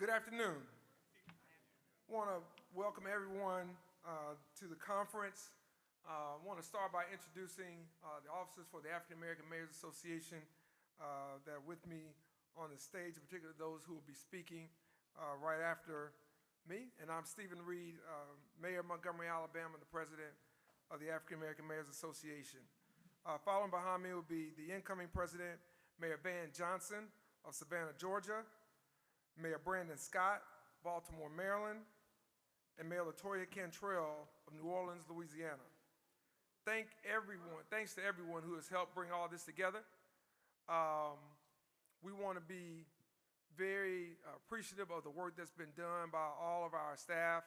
Good afternoon. I want to welcome everyone to the conference. I want to start by introducing the officers for the African American Mayors Association that are with me on the stage, in particular those who will be speaking right after me. And I'm Stephen Reed, Mayor of Montgomery, Alabama, and the President of the African American Mayors Association. Following behind me will be the incoming President, Mayor Van Johnson of Savannah, Georgia, Mayor Brandon Scott, Baltimore, Maryland, and Mayor Latoya Cantrell of New Orleans, Louisiana. Thanks to everyone who has helped bring all this together. We want to be very appreciative of the work that's been done by all of our staff,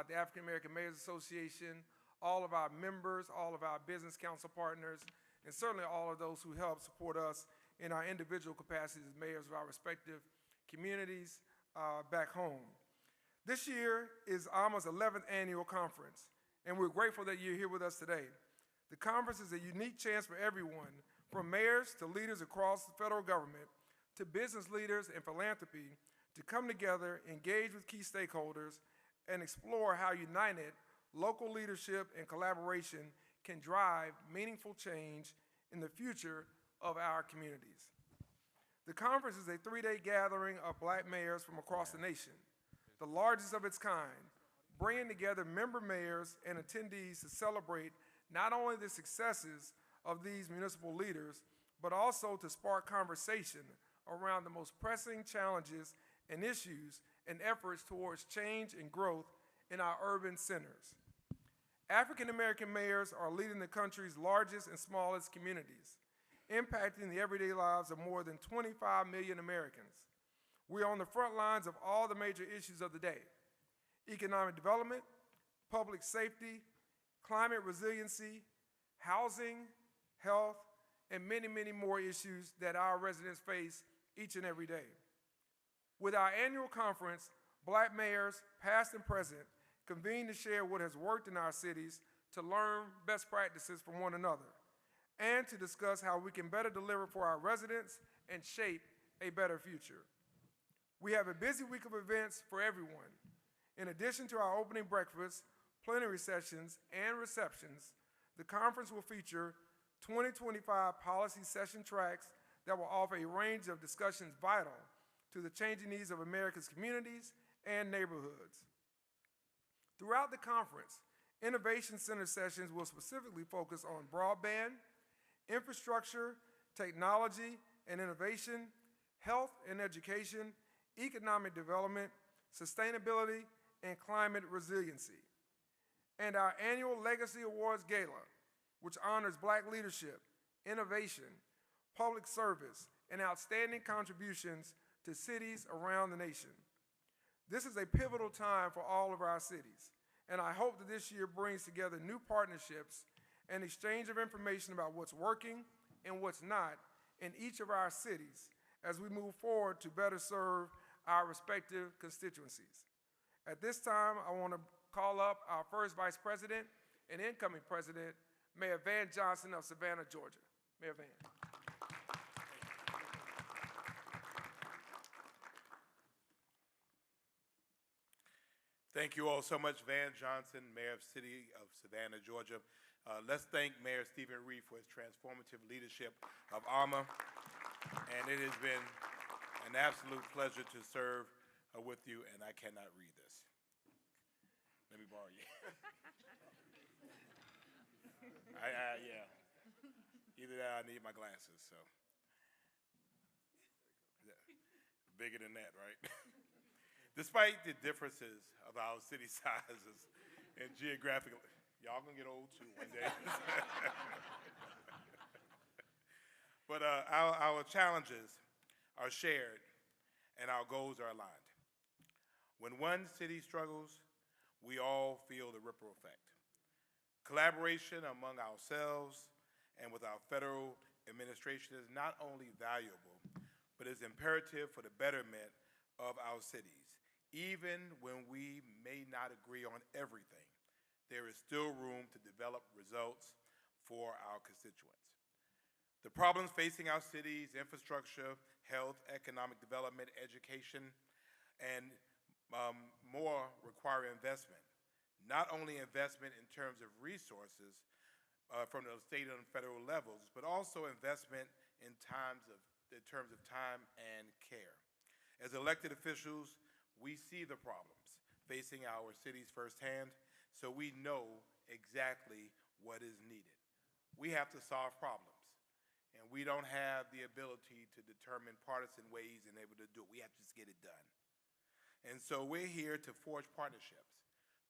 the African American Mayors Association, all of our members, all of our business council partners, and certainly all of those who help support us in our individual capacities as mayors of our respective communities back home. This year is AAMA's 11th annual conference, and we're grateful that you're here with us today. The conference is a unique chance for everyone, from mayors to leaders across the federal government, to business leaders and philanthropy, to come together, engage with key stakeholders, and explore how united local leadership and collaboration can drive meaningful change in the future of our communities. The conference is a three-day gathering of Black mayors from across the nation, the largest of its kind, bringing together member mayors and attendees to celebrate not only the successes of these municipal leaders, but also to spark conversation around the most pressing challenges and issues and efforts towards change and growth in our urban centers. African American mayors are leading the country's largest and smallest communities, impacting the everyday lives of more than 25 million Americans. We are on the front lines of all the major issues of the day: economic development, public safety, climate resiliency, housing, health, and many, many more issues that our residents face each and every day. With our annual conference, Black mayors, past and present, convene to share what has worked in our cities, to learn best practices from one another, and to discuss how we can better deliver for our residents and shape a better future. We have a busy week of events for everyone. In addition to our opening breakfast, plenary sessions, and receptions, the conference will feature 2025 policy session tracks that will offer a range of discussions vital to the changing needs of America's communities and neighborhoods. Throughout the conference, Innovation Center sessions will specifically focus on broadband, infrastructure, technology and innovation, health and education, economic development, sustainability, and climate resiliency. And our annual Legacy Awards Gala, which honors Black leadership, innovation, public service, and outstanding contributions to cities around the nation. This is a pivotal time for all of our cities, and I hope that this year brings together new partnerships and exchange of information about what's working and what's not in each of our cities as we move forward to better serve our respective constituencies. At this time, I want to call up our first Vice President and incoming President, Mayor Van Johnson of Savannah, Georgia. Mayor Van. Thank you all so much. Van Johnson, Mayor of the City of Savannah, Georgia. Let's thank Mayor Stephen Reed for his transformative leadership of AAMA. And it has been an absolute pleasure to serve with you, and I cannot read this. Let me borrow you. Yeah. Either that or I need my glasses, so. Yeah. Bigger than that, right? Despite the differences of our city sizes and geographically, y'all gonna get old too one day. But our challenges are shared and our goals are aligned. When one city struggles, we all feel the ripple effect. Collaboration among ourselves and with our federal administration is not only valuable, but is imperative for the betterment of our cities. Even when we may not agree on everything, there is still room to develop results for our constituents. The problems facing our cities, infrastructure, health, economic development, education, and more require investment. Not only investment in terms of resources from the state and federal levels, but also investment in terms of time and care. As elected officials, we see the problems facing our cities firsthand, so we know exactly what is needed. We have to solve problems, and we don't have the ability to determine partisan ways and able to do it. We have to just get it done. And so we're here to forge partnerships,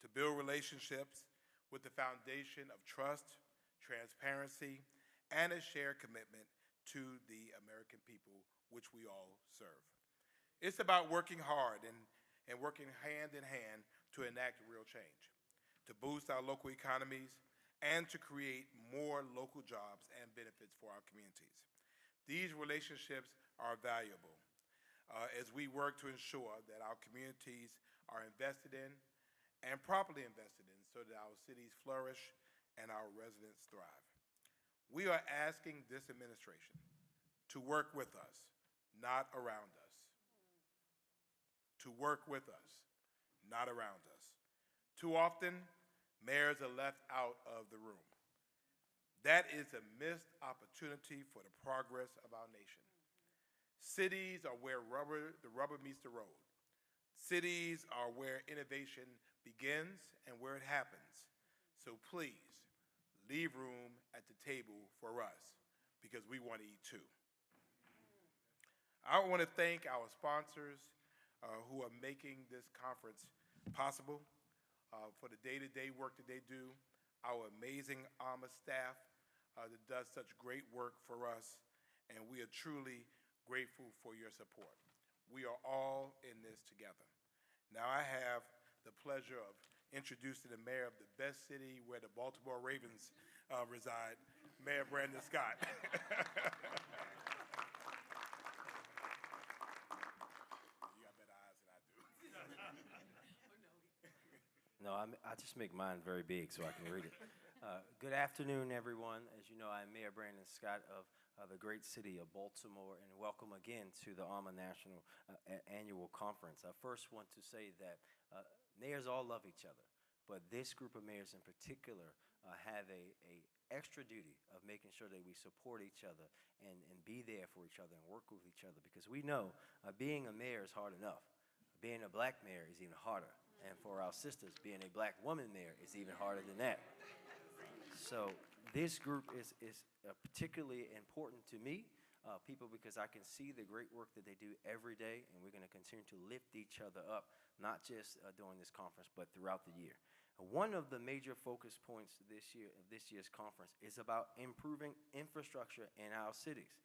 to build relationships with the foundation of trust, transparency, and a shared commitment to the American people, which we all serve. It's about working hard and working hand in hand to enact real change, to boost our local economies, and to create more local jobs and benefits for our communities. These relationships are valuable as we work to ensure that our communities are invested in and properly invested in so that our cities flourish and our residents thrive. We are asking this administration to work with us, not around us. To work with us, not around us. Too often, mayors are left out of the room. That is a missed opportunity for the progress of our nation. Cities are where the rubber meets the road. Cities are where innovation begins and where it happens. So please, leave room at the table for us because we want to eat too. I want to thank our sponsors who are making this conference possible for the day-to-day work that they do, our amazing AAMA staff that does such great work for us, and we are truly grateful for your support. We are all in this together. Now I have the pleasure of introducing the mayor of the best city where the Baltimore Ravens reside, Mayor Brandon Scott. You got better eyes than I do. No, I just make mine very big so I can read it. Good afternoon, everyone. As you know, I'm Mayor Brandon Scott of the great city of Baltimore, and welcome again to the AAMA National Annual Conference. I first want to say that mayors all love each other, but this group of mayors in particular have a extra duty of making sure that we support each other and be there for each other and work with each other, because we know being a mayor is hard enough. Being a black mayor is even harder. And for our sisters, being a black woman mayor is even harder than that. So this group is particularly important to me, people, because I can see the great work that they do every day, and we're going to continue to lift each other up, not just during this conference, but throughout the year. One of the major focus points this year's conference is about improving infrastructure in our cities.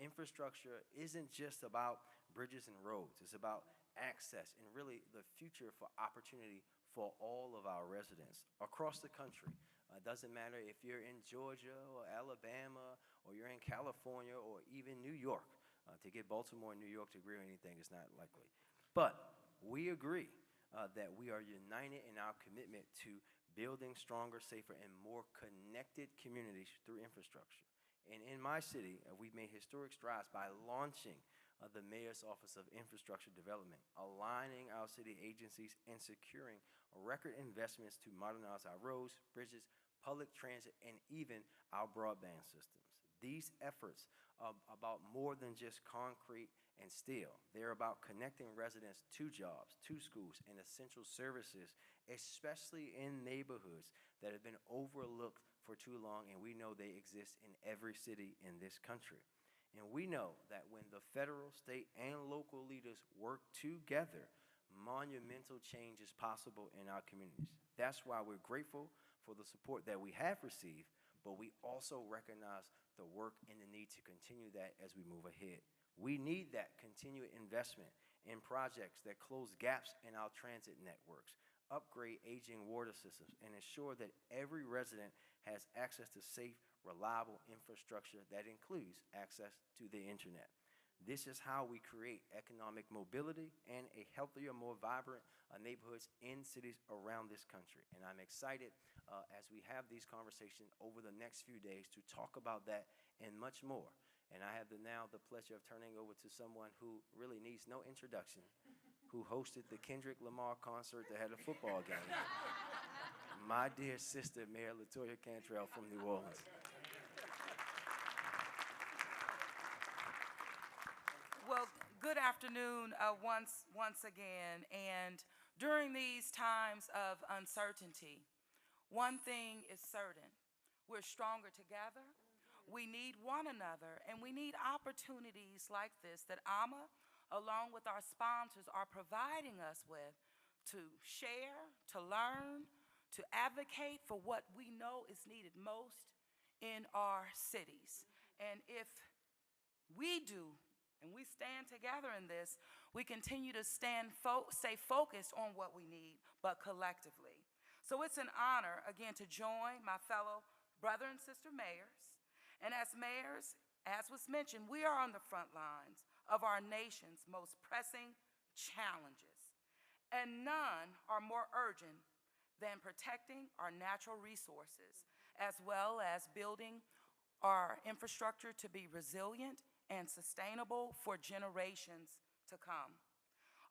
Infrastructure isn't just about bridges and roads. It's about access and really the future for opportunity for all of our residents across the country. It doesn't matter if you're in Georgia or Alabama or you're in California or even New York. To get Baltimore and New York to agree on anything is not likely. But we agree that we are united in our commitment to building stronger, safer, and more connected communities through infrastructure. And in my city, we've made historic strides by launching the Mayor's Office of Infrastructure Development, aligning our city agencies and securing record investments to modernize our roads, bridges, public transit, and even our broadband systems. These efforts are about more than just concrete and steel. They're about connecting residents to jobs, to schools, and essential services, especially in neighborhoods that have been overlooked for too long, and we know they exist in every city in this country. And we know that when the federal, state, and local leaders work together, monumental change is possible in our communities. That's why we're grateful for the support that we have received, but we also recognize the work and the need to continue that as we move ahead. We need that continued investment in projects that close gaps in our transit networks, upgrade aging water systems, and ensure that every resident has access to safe, reliable infrastructure that includes access to the internet. This is how we create economic mobility and a healthier, more vibrant neighborhoods in cities around this country. And I'm excited as we have these conversations over the next few days to talk about that and much more. And I have now the pleasure of turning over to someone who really needs no introduction, who hosted the Kendrick Lamar concert that had a football game. My dear sister, Mayor Latoya Cantrell from New Orleans. Well, good afternoon once again. And during these times of uncertainty, one thing is certain. We're stronger together. We need one another, and we need opportunities like this that AAMA, along with our sponsors, are providing us with to share, to learn, to advocate for what we know is needed most in our cities. And if we do, and we stand together in this, we continue to stay focused on what we need, but collectively. So it's an honor, again, to join my fellow brother and sister mayors. And as mayors, as was mentioned, we are on the front lines of our nation's most pressing challenges. And none are more urgent than protecting our natural resources, as well as building our infrastructure to be resilient and sustainable for generations to come.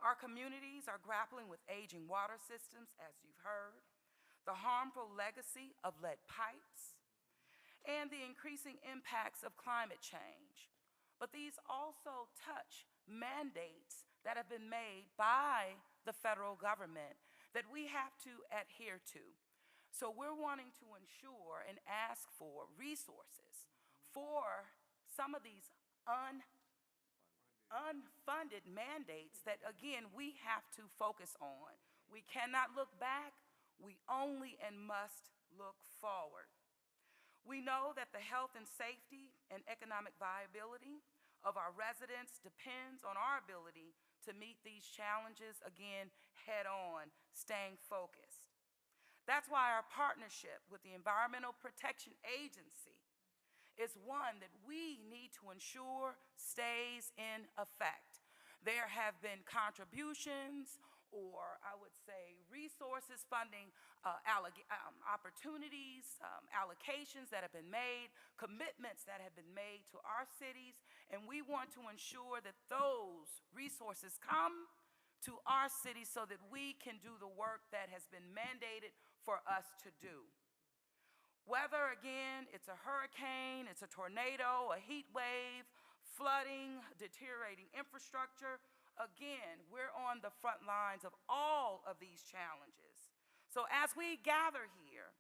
Our communities are grappling with aging water systems, as you've heard, the harmful legacy of lead pipes, and the increasing impacts of climate change. But these also touch mandates that have been made by the federal government that we have to adhere to. So we're wanting to ensure and ask for resources for some of these unfunded mandates that, again, we have to focus on. We cannot look back. We only and must look forward. We know that the health and safety and economic viability of our residents depends on our ability to meet these challenges, again, head on, staying focused. That's why our partnership with the Environmental Protection Agency is one that we need to ensure stays in effect. There have been contributions, or I would say resources, funding opportunities, allocations that have been made, commitments that have been made to our cities, and we want to ensure that those resources come to our cities so that we can do the work that has been mandated for us to do. Whether, again, it's a hurricane, it's a tornado, a heat wave, flooding, deteriorating infrastructure, again, we're on the front lines of all of these challenges. So as we gather here,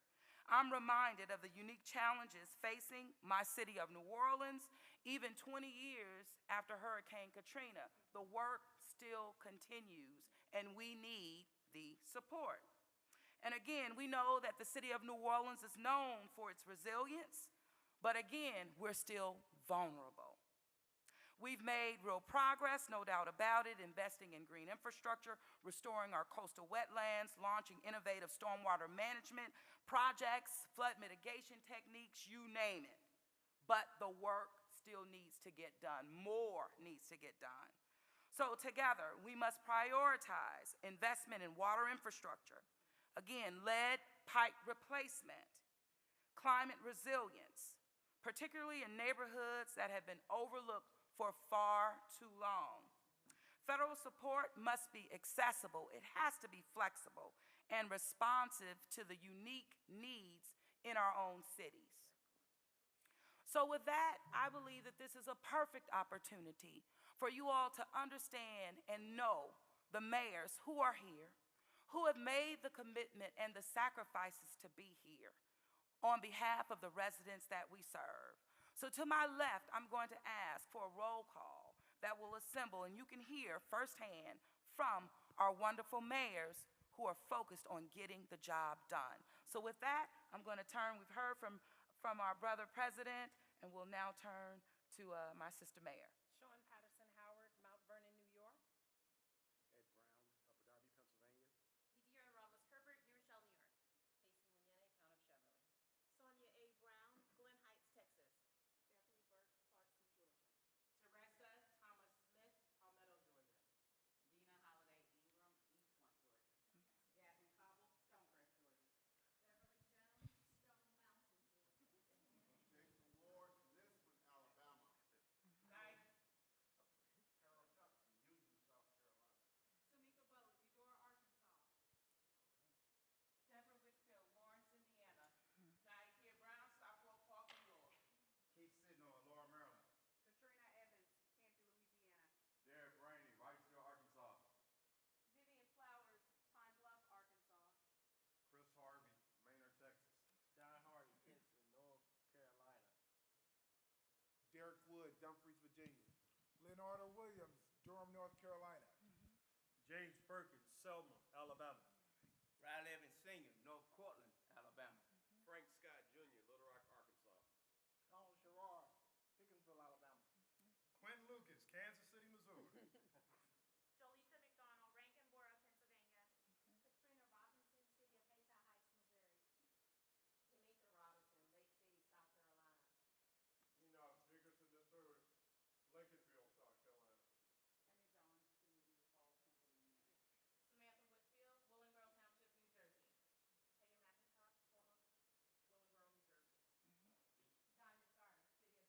I'm reminded of the unique challenges facing my city of New Orleans, even 20 years after Hurricane Katrina. The work still continues, and we need the support. And again, we know that the city of New Orleans is known for its resilience, but again, we're still vulnerable. We've made real progress, no doubt about it, investing in green infrastructure, restoring our coastal wetlands, launching innovative stormwater management projects, flood mitigation techniques, you name it. But the work still needs to get done. More needs to get done. So together, we must prioritize investment in water infrastructure. Again, lead pipe replacement, climate resilience, particularly in neighborhoods that have been overlooked for far too long. Federal support must be accessible. It has to be flexible and responsive to the unique needs in our own cities. So with that, I believe that this is a perfect opportunity for you all to understand and know the mayors who are here, who have made the commitment and the sacrifices to be here on behalf of the residents that we serve. So to my left, I'm going to ask for a roll call that will assemble, and you can hear firsthand from our wonderful mayors who are focused on getting the job done. So with that, I'm going to turn, we've heard from our brother president, and we'll now turn to my sister mayor. Sean Patterson Howard, Mount Vernon, New York. Ed Brown, Upper Darby, Pennsylvania. Yadira Ramos Herbert, New Rochelle, New York. Casey Munyene, Town of Cheverly. Sonia A. Brown, Glen Heights, Texas. Stephanie Burks, Clarkson, Georgia. Teresa Thomas Smith, Palmetto, Georgia. Dina Holiday Ingram, East Point, Georgia. Gavin Cobble, Stonecrest, Georgia. Beverly Jones, Stone Mountain, Georgia. Jason Ward, Lisbon, Alabama. Guy Dumfries, Virginia. Leonardo Williams, Durham, North Carolina. James Perkins, Selma, Alabama. Riley Evans Sr., North Cortland, Alabama. Frank Scott Jr., Little Rock, Arkansas. Donald Sherrard, Hickinsville, Alabama. Quentin Lucas, Kansas City, Missouri. Jolisa McDonald, Rankin Borough, Pennsylvania. Katrina Robinson, City of Hayti Heights, Missouri. Demetha Robinson, Lake City, South Carolina. Enoch Dickerson III, Lincolnville, South Carolina. Henry John, City of Cedar Falls, Pennsylvania. Samantha Whitfield, Willingboro Township, New Jersey. Peggy McIntosh, Plymouth, Willingboro, New Jersey. Diamond Carter, City of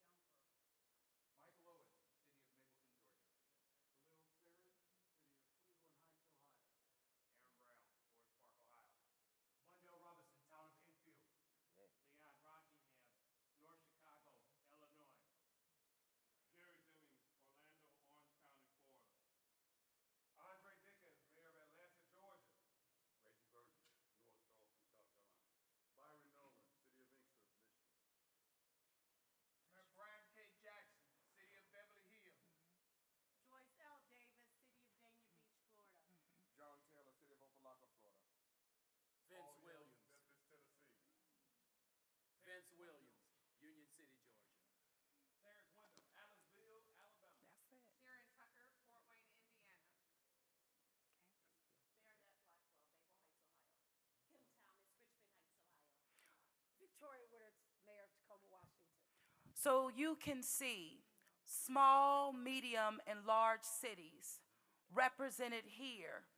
Jonesboro. Michael Owens, City of Mapleton, Georgia. Khalil Sears, City of Cleveland Heights, Ohio. Aaron Brown, Forest Park, Ohio. Mondale Robinson, Town of Enfield. Leon Rockingham, North Chicago, Illinois. Jerry Jennings, Orlando, Orange County, Florida. Andre Dickens, Mayor of Atlanta, Georgia. Reggie Burgess, North Charleston, South Carolina. Byron Nolan, City of Inkster, Michigan. Brian K. Jackson, City of Beverly Hills. Joyce L. Davis, City of Dania Beach, Florida. John Taylor, City of Opelika, Florida. Vince Williams. Memphis, Tennessee. Vince Williams, Union City, Georgia. Terrence Wyndham, Allenville, Alabama. That's it. Sharon Tucker, Fort Wayne, Indiana. Bernadette Blackwell, Maple Heights, Ohio. Kim Thomas, Richmond Heights, Ohio. Victoria Woodard, Mayor of Tacoma, Washington. So you can see small, medium, and large cities represented here,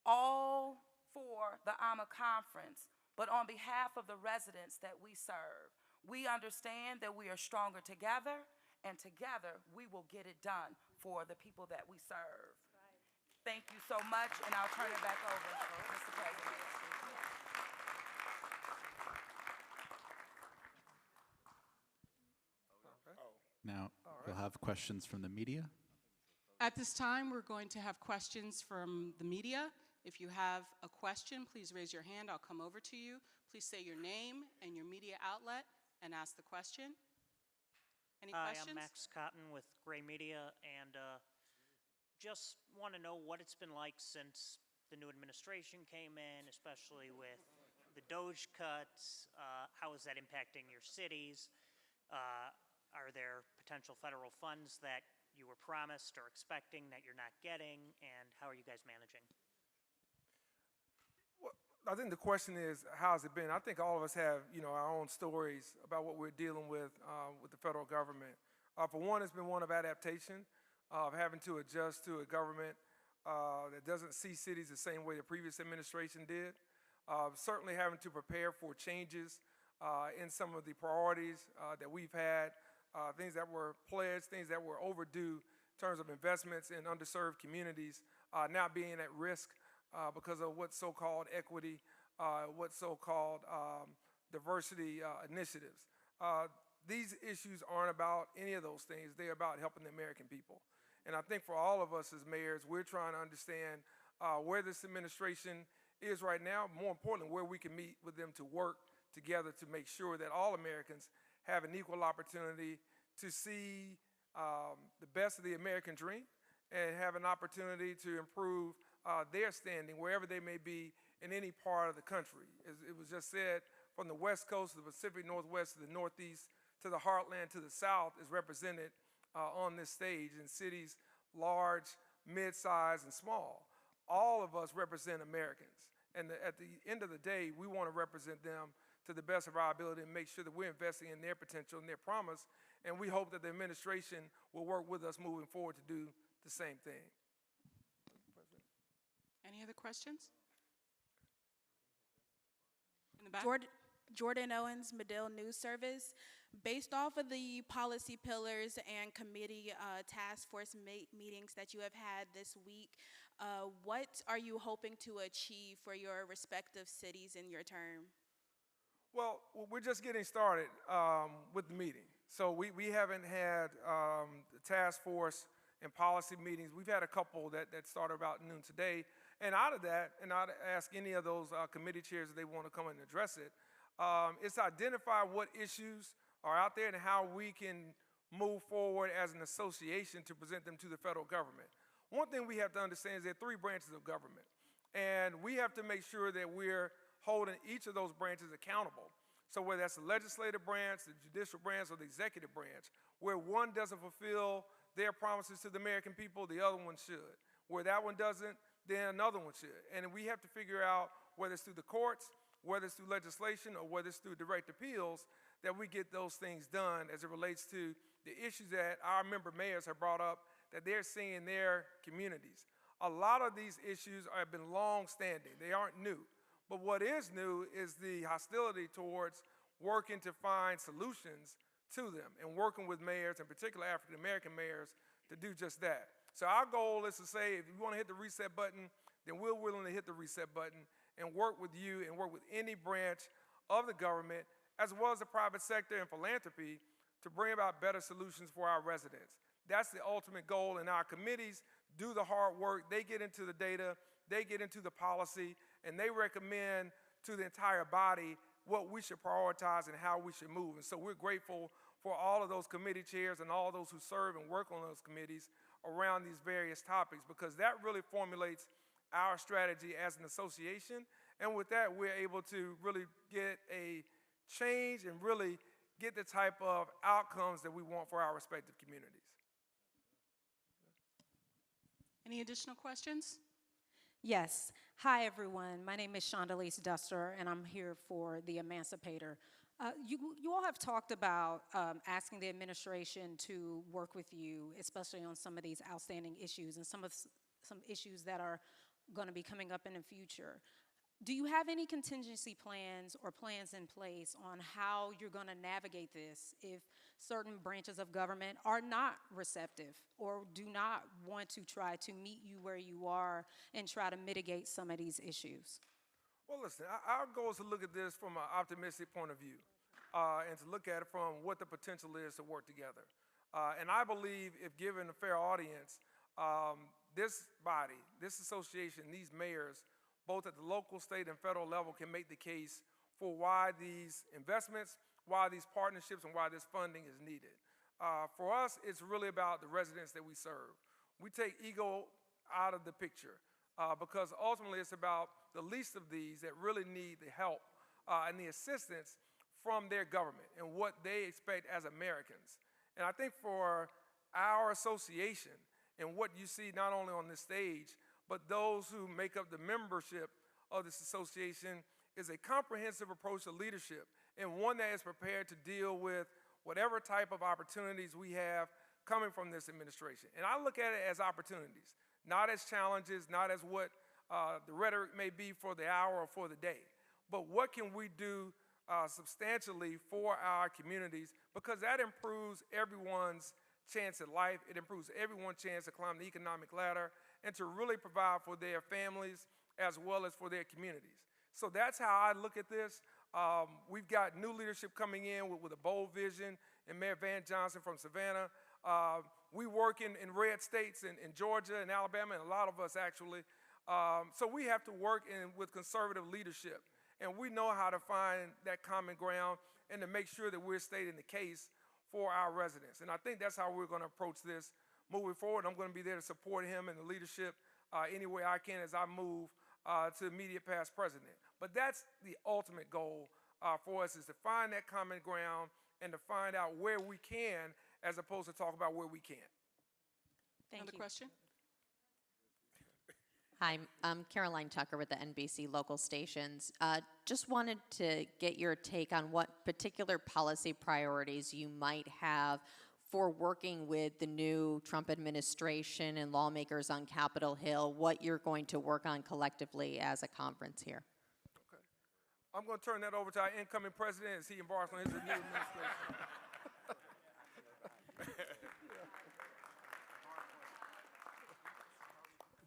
all for the AAMA conference, but on behalf of the residents that we serve. We understand that we are stronger together, and together we will get it done for the people that we serve. Thank you so much, and I'll turn it back over, Mr. President. Now, we'll have questions from the media. At this time, we're going to have questions from the media. If you have a question, please raise your hand. I'll come over to you. Please say your name and your media outlet and ask the question. Any Hi, questions? I'm Max Cotton with Gray Media, and just want to know what it's been like since the new administration came in, especially with the Doge cuts. How is that impacting your cities? Are there potential federal funds that you were promised or expecting that you're not getting, and how are you guys managing? Well, I think the question is, how's it been? I think all of us have, our own stories about what we're dealing with the federal government. For one, it's been one of adaptation, of having to adjust to a government that doesn't see cities the same way the previous administration did. Certainly having to prepare for changes in some of the priorities that we've had, things that were pledged, things that were overdue in terms of investments in underserved communities, now being at risk because of what's so-called equity, what's so-called diversity initiatives. These issues aren't about any of those things. They're about helping the American people. And I think for all of us as mayors, we're trying to understand where this administration is right now, more importantly, where we can meet with them to work together to make sure that all Americans have an equal opportunity to see the best of the American dream and have an opportunity to improve their standing wherever they may be in any part of the country. As it was just said, from the West Coast to the Pacific Northwest to the Northeast to the Heartland to the South is represented on this stage in cities large, mid-size, and small. All of us represent Americans. And at the end of the day, we want to represent them to the best of our ability and make sure that we're investing in their potential and their promise. And we hope that the administration will work with us moving forward to do the same thing. Any other questions? In the back? Jordan Owens, Medill News Service. Based off of the policy pillars and committee task force meetings that you have had this week, what are you hoping to achieve for your respective cities in your term? Well, we're just getting started with the meeting. So we haven't had the task force and policy meetings. We've had a couple that started about noon today. And out of that, and I'd ask any of those committee chairs if they want to come and address it, it's identify what issues are out there and how we can move forward as an association to present them to the federal government. One thing we have to understand is there are 3 branches of government, and we have to make sure that we're holding each of those branches accountable. So whether that's the legislative branch, the judicial branch, or the executive branch, where one doesn't fulfill their promises to the American people, the other one should. Where that one doesn't, then another one should. And we have to figure out whether it's through the courts, whether it's through legislation, or whether it's through direct appeals, that we get those things done as it relates to the issues that our member mayors have brought up that they're seeing in their communities. A lot of these issues have been long-standing. They aren't new. But what is new is the hostility towards working to find solutions to them and working with mayors, in particular African-American mayors, to do just that. So our goal is to say, if you want to hit the reset button, then we're willing to hit the reset button and work with you and work with any branch of the government, as well as the private sector and philanthropy, to bring about better solutions for our residents. That's the ultimate goal, and our committees do the hard work. They get into the data, they get into the policy, and they recommend to the entire body what we should prioritize and how we should move. And so we're grateful for all of those committee chairs and all those who serve and work on those committees around these various topics, because that really formulates our strategy as an association. And with that, we're able to really get a change and really get the type of outcomes that we want for our respective communities. Any additional questions? Yes. Hi, everyone. My name is Shondalise Duster, and I'm here for the Emancipator. You all have talked about asking the administration to work with you, especially on some of these outstanding issues and some issues that are going to be coming up in the future. Do you have any contingency plans or plans in place on how you're going to navigate this if certain branches of government are not receptive or do not want to try to meet you where you are and try to mitigate some of these issues? Well, listen, our goal is to look at this from an optimistic point of view and to look at it from what the potential is to work together. And I believe if given a fair audience, this body, this association, these mayors, both at the local, state, and federal level, can make the case for why these investments, why these partnerships, and why this funding is needed. For us, it's really about the residents that we serve. We take ego out of the picture because ultimately it's about the least of these that really need the help and the assistance from their government and what they expect as Americans. And I think for our association and what you see not only on this stage, but those who make up the membership of this association, is a comprehensive approach to leadership and one that is prepared to deal with whatever type of opportunities we have coming from this administration. And I look at it as opportunities, not as challenges, not as what the rhetoric may be for the hour or for the day, but what can we do substantially for our communities, because that improves everyone's chance at life. It improves everyone's chance to climb the economic ladder and to really provide for their families as well as for their communities. So that's how I look at this. We've got new leadership coming in with a bold vision, and Mayor Van Johnson from Savannah. We work in red states in Georgia and Alabama, and a lot of us actually. So we have to work with conservative leadership, and we know how to find that common ground and to make sure that we're stating the case for our residents. And I think that's how we're going to approach this moving forward. I'm going to be there to support him and the leadership any way I can as I move to immediate past president. But that's the ultimate goal for us, is to find that common ground and to find out where we can, as opposed to talk about where we can't. Another question? Hi, I'm Caroline Tucker with the NBC local stations. Just wanted to get your take on what particular policy priorities you might have for working with the new Trump administration and lawmakers on Capitol Hill, what you're going to work on collectively as a conference here. Okay. I'm going to turn that over to our incoming president as he embarks on his new administration.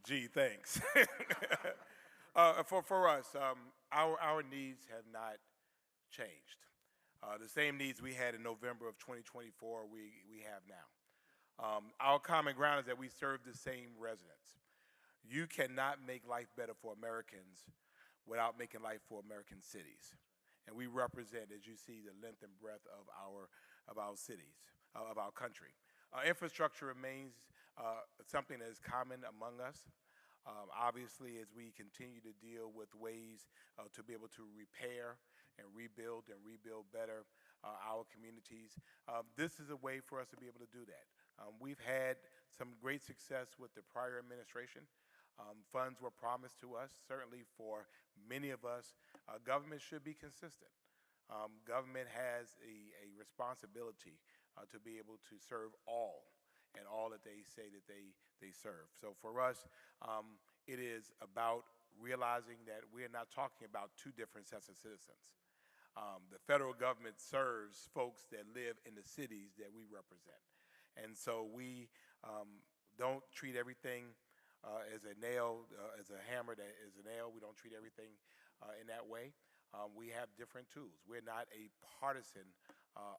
Gee, thanks. For us, our needs have not changed. The same needs we had in November of 2024 we have now. Our common ground is that we serve the same residents. You cannot make life better for Americans without making life for American cities. And we represent, as you see, the length and breadth of our cities. of our country. Infrastructure remains something that is common among us. Obviously, as we continue to deal with ways to be able to repair and rebuild better our communities, this is a way for us to be able to do that. We've had some great success with the prior administration. Funds were promised to us. Certainly for many of us, government should be consistent. Government has a responsibility to be able to serve all and all that they say that they serve. So for us, it is about realizing that we're not talking about two different sets of citizens. The federal government serves folks that live in the cities that we represent. And so we don't treat everything as a nail, as a hammer that is a nail. We don't treat everything in that way. We have different tools. We're not a partisan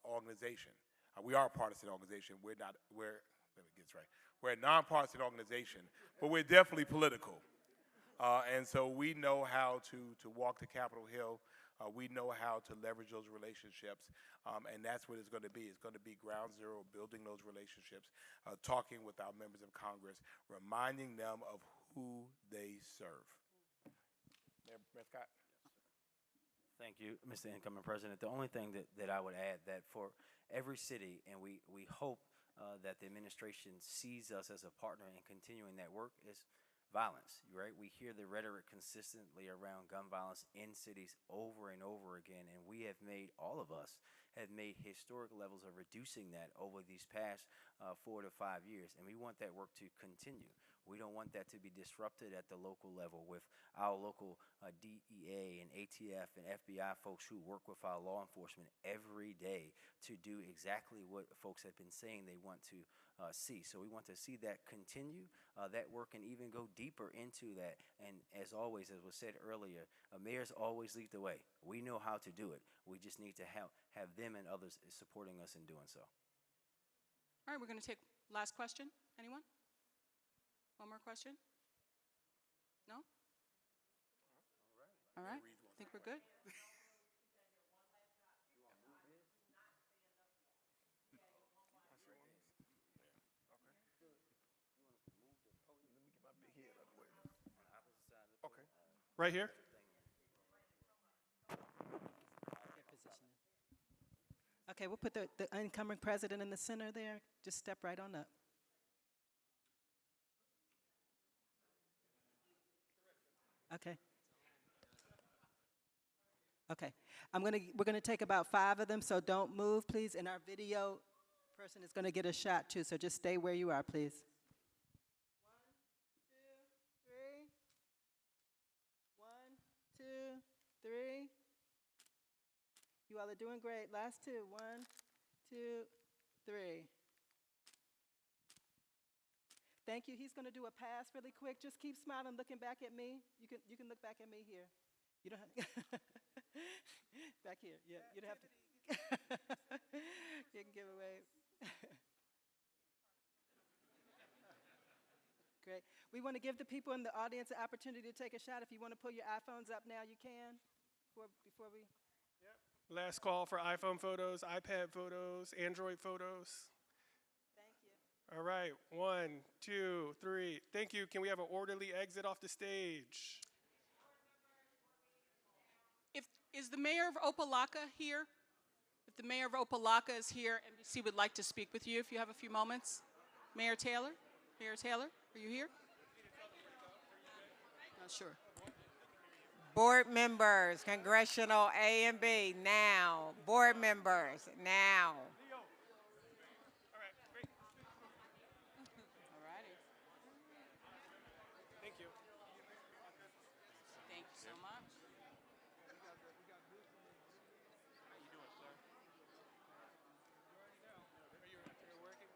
organization. We are a partisan organization. Let me get this right. We're a nonpartisan organization, but we're definitely political. And so we know how to walk to Capitol Hill. We know how to leverage those relationships, and that's what it's going to be. It's going to be ground zero, building those relationships, talking with our members of Congress, reminding them of who they serve. Mayor Scott. Thank you, Mr. Incoming President. The only thing that I would add that for every city, and we hope that the administration sees us as a partner in continuing that work, is violence, right? We hear the rhetoric consistently around gun violence in cities over and over again, and we have made, all of us, have made historic levels of reducing that over these past 4 to 5 years, and we want that work to continue. We don't want that to be disrupted at the local level with our local DEA and ATF and FBI folks who work with our law enforcement every day to do exactly what folks have been saying they want to see. So we want to see that continue, that work, and even go deeper into that. And as always, as was said earlier, mayors always lead the way. We know how to do it. We just need to have them and others supporting us in doing so. All right, we're going to take last question. Anyone? One more question? No? All right. I think we're good. Okay. Right here? Okay, we'll put the incoming president in the center there. Just step right on up. Okay. Okay. We're gonna take about 5 of them, so don't move, please. And our video person is gonna get a shot too, so just stay where you are, please. 1, 2, 3. 1, 2, 3. You all are doing great. Last 2. 1, 2, 3. Thank you. He's going to do a pass really quick. Just keep smiling, looking back at me. You can look back at me here. You don't have back here. Yeah, you don't have to. You can give away. Great. We want to give the people in the audience an opportunity to take a shot. If you want to pull your iPhones up now, you can. Before we. Last call for iPhone photos, iPad photos, Android photos. Thank you. All right, 1, 2, 3. Thank you. Can we have an orderly exit off the stage? Is the mayor of Opelika here? If the mayor of Opelika is here, NBC would like to speak with you if you have a few moments. Mayor Taylor? Mayor Taylor, are you here? Not sure. Board members, congressional A and B, now. Board members, now. All right, great. All righty. Thank you. Thank you so much. How you doing, sir? You're working?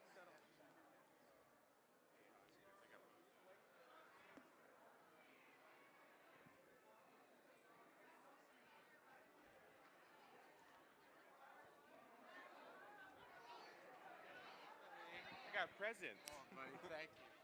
I got presents. Oh, buddy, thank you.